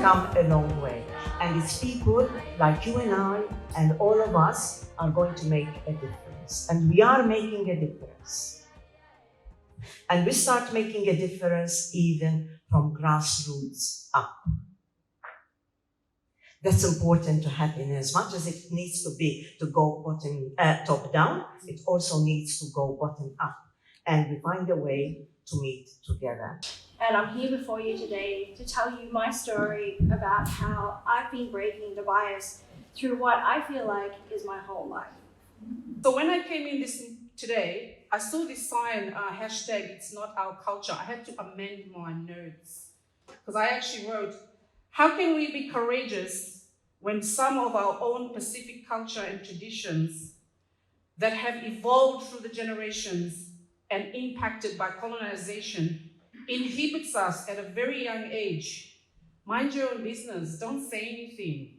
come a long way. And it's people like you and I and all of us are going to make a difference. And we are making a difference. And we start making a difference even from grassroots up. That's important to happen. As much as it needs to be to go top down, it also needs to go bottom up. And we find a way to meet together. And I'm here before you today to tell you my story about how I've been breaking the bias through what I feel like is my whole life. So when I came in today, I saw this sign, hashtag it's not our culture. I had to amend my notes because I actually wrote, how can we be courageous when some of our own Pacific culture and traditions that have evolved through the generations and impacted by colonization inhibits us at a very young age? Mind your own business, don't say anything.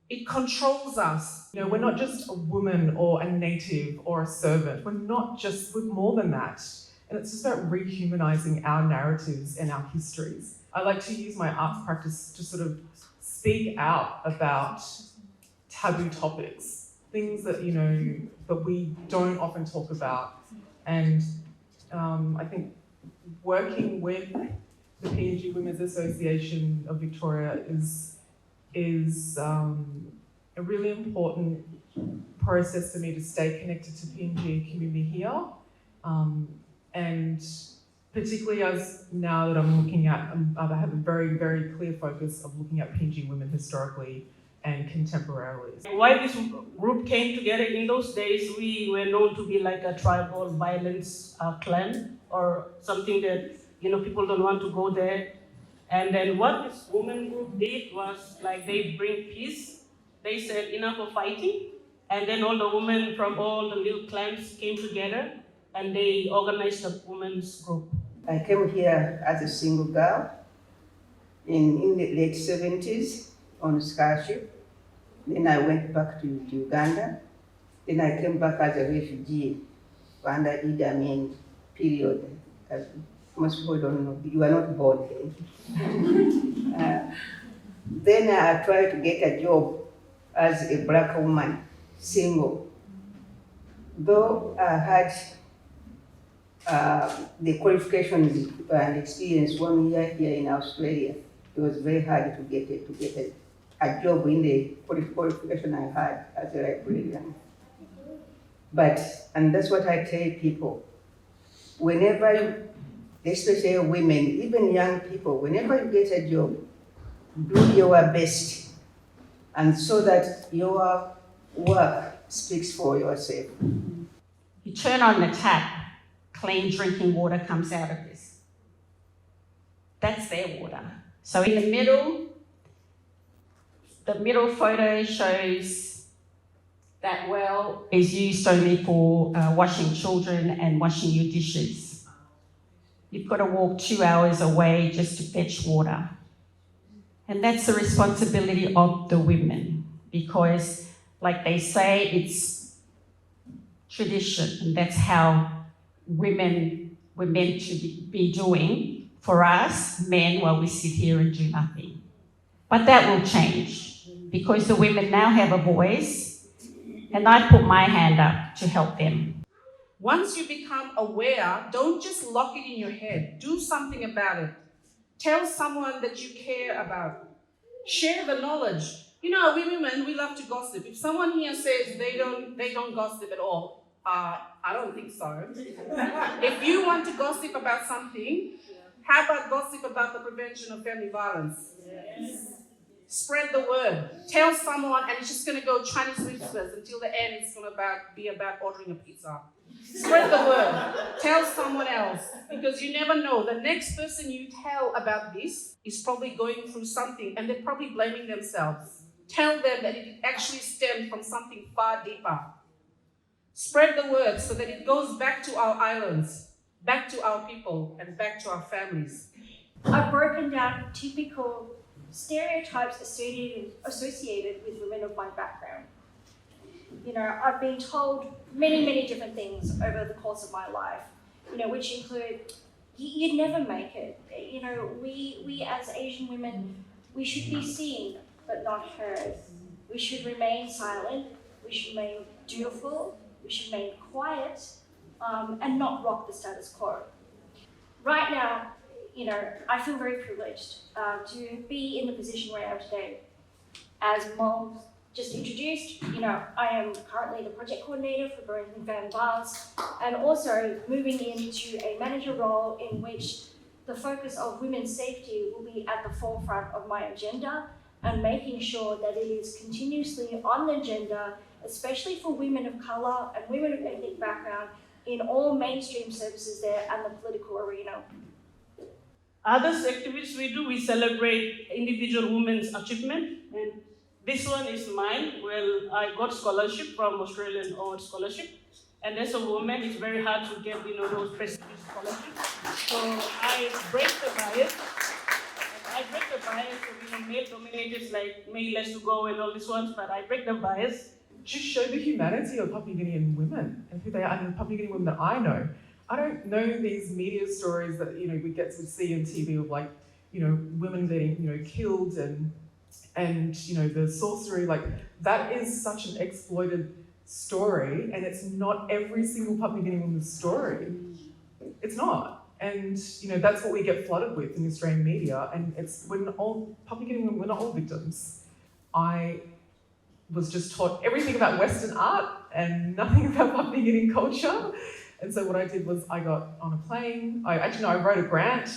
It controls us. You know, we're not just a woman or a native or a servant. We're more than that. And it's just about rehumanizing our narratives and our histories. I like to use my arts practice to sort of speak out about taboo topics, things that, you know, that we don't often talk about. And I think working with the PNG Women's Association of Victoria is a really important process for me to stay connected to PNG community here. And particularly as now that I'm looking at, I have a very, very clear focus of looking at PNG women historically and contemporarily. Why this group came together in those days, we were known to be like a tribal violence clan or something that, you know, people don't want to go there. And then what this women group did was like they bring peace. They said enough of fighting. And then all the women from all the little clans came together and they organized a women's group. I came here as a single girl in the late 70s on scholarship. Then I went back to Uganda. Then I came back as a refugee under Idi Amin period. Most people don't know, you are not born then. Then I tried to get a job as a black woman, single. Though I had the qualifications and experience 1 year here in Australia, it was very hard to get a job in the qualification I had as a librarian. And that's what I tell people, whenever you, especially women, even young people, whenever you get a job, do your best, and so that your work speaks for yourself. You turn on the tap, clean drinking water comes out of this. That's their water. So in the middle photo shows that well is used only for washing children and washing your dishes. You've got to walk 2 hours away just to fetch water. And that's the responsibility of the women because, like they say, it's tradition and that's how women were meant to be doing for us, men, while we sit here and do nothing. But that will change because the women now have a voice and I put my hand up to help them. Once you become aware, don't just lock it in your head. Do something about it. Tell someone that you care about. Share the knowledge. You know, we women, we love to gossip. If someone here says they don't gossip at all, I don't think so. If you want to gossip about something, how about gossip about the prevention of family violence? Yes. Spread the word. Tell someone, and it's just going to go Chinese whispers until the end. It's going to be about ordering a pizza. Spread the word. Tell someone else, because you never know. The next person you tell about this is probably going through something, and they're probably blaming themselves. Tell them that it actually stemmed from something far deeper. Spread the word so that it goes back to our islands, back to our people, and back to our families. I've broken down typical stereotypes associated with women of my background. You know, I've been told many, many different things over the course of my life, you know, which include, you'd never make it. You know, we as Asian women, We should be seen but not heard. We should remain silent. We should remain dutiful. We should remain quiet and not rock the status quo. Right now, I feel very privileged to be in the position where I am today. As Mom just introduced, I am currently the project coordinator for Broken Fan Bars, and also moving into a manager role in which the focus of women's safety will be at the forefront of my agenda, and making sure that it is continuously on the agenda, especially for women of colour and women of ethnic background in all mainstream services there and the political arena. Others activities we do, we celebrate individual women's achievement, and this one is mine. Well, I got scholarship from Australian Award Scholarship, and as a woman, it's very hard to get those prestigious scholarships. So I break the bias. I break the bias of male dominators like male has to go and all these ones, but I break the bias. Just show the humanity of Papua New Guinean women and who they are, and the Papua New Guinean women that I know. I don't know these media stories that we get to see on TV of women getting killed and the sorcery. That is such an exploited story, and it's not every single Papua New Guinean woman's story. It's not, and that's what we get flooded with in the Australian media. And we're not all Papua New Guinean women, we're not all victims. I was just taught everything about Western art and nothing about Papua New Guinean culture. And so what I did was I got on a plane. I wrote a grant,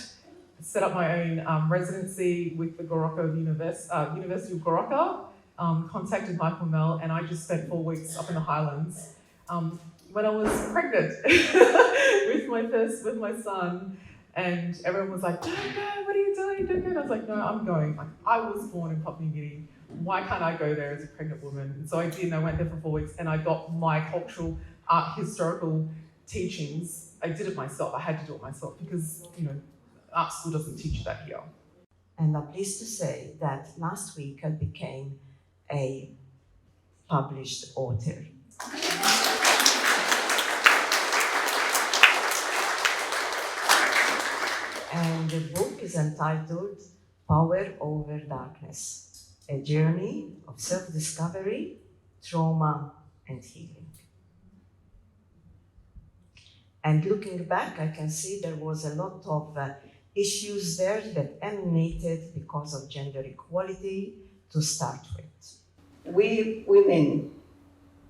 set up my own residency with the Goroka University of Goroka, contacted Michael Mell, and I just spent 4 weeks up in the Highlands when I was pregnant with my son. And everyone was like, "Don't go, what are you doing? Don't go." And I was like, "No, I'm going. I was born in Papua New Guinea. Why can't I go there as a pregnant woman?" And so I did, and I went there for 4 weeks, and I got my cultural, art, historical teachings. I did it myself. I had to do it myself because, art school doesn't teach you that here. And I'm pleased to say that last week I became a published author. And the book is entitled Power Over Darkness, a journey of self-discovery, trauma, and healing. And looking back, I can see there was a lot of issues there that emanated because of gender equality to start with. We women,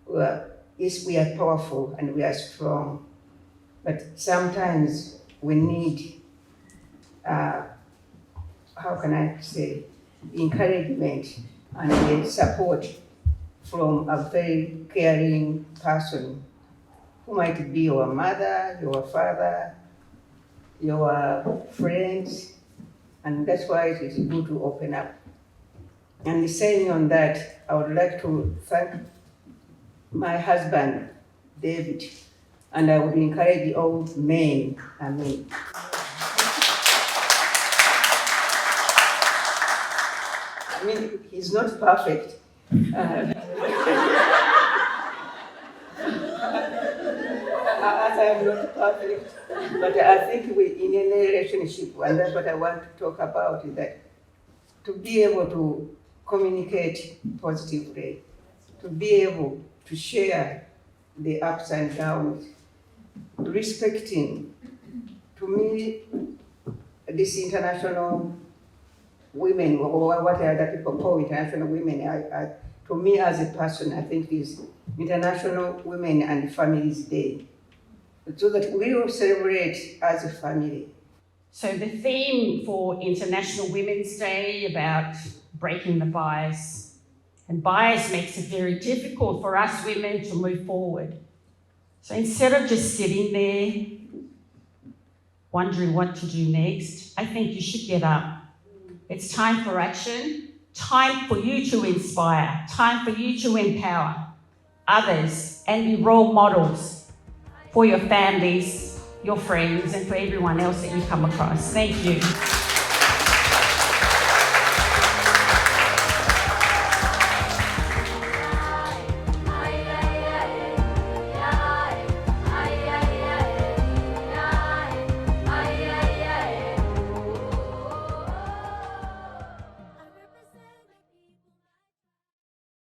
we are powerful and we are strong, but sometimes we need, encouragement and support from a very caring person who might be your mother, your father, your friends, and that's why it is good to open up. And saying on that, I would like to thank my husband, David, and I would encourage all men, he's not perfect. I'm not perfect, but I think we in any relationship, and that's what I want to talk about, is that to be able to communicate positively, to be able to share the ups and downs, respecting. To me, this international women, or what other people call international women, to me as a person, I think is International Women and Families Day, so that we will celebrate as a family. So the theme for International Women's Day about breaking the bias, and bias makes it very difficult for us women to move forward. So instead of just sitting there wondering what to do next, I think you should get up. It's time for action, time for you to inspire, time for you to empower others and be role models for your families, your friends, and for everyone else that you come across. Thank you.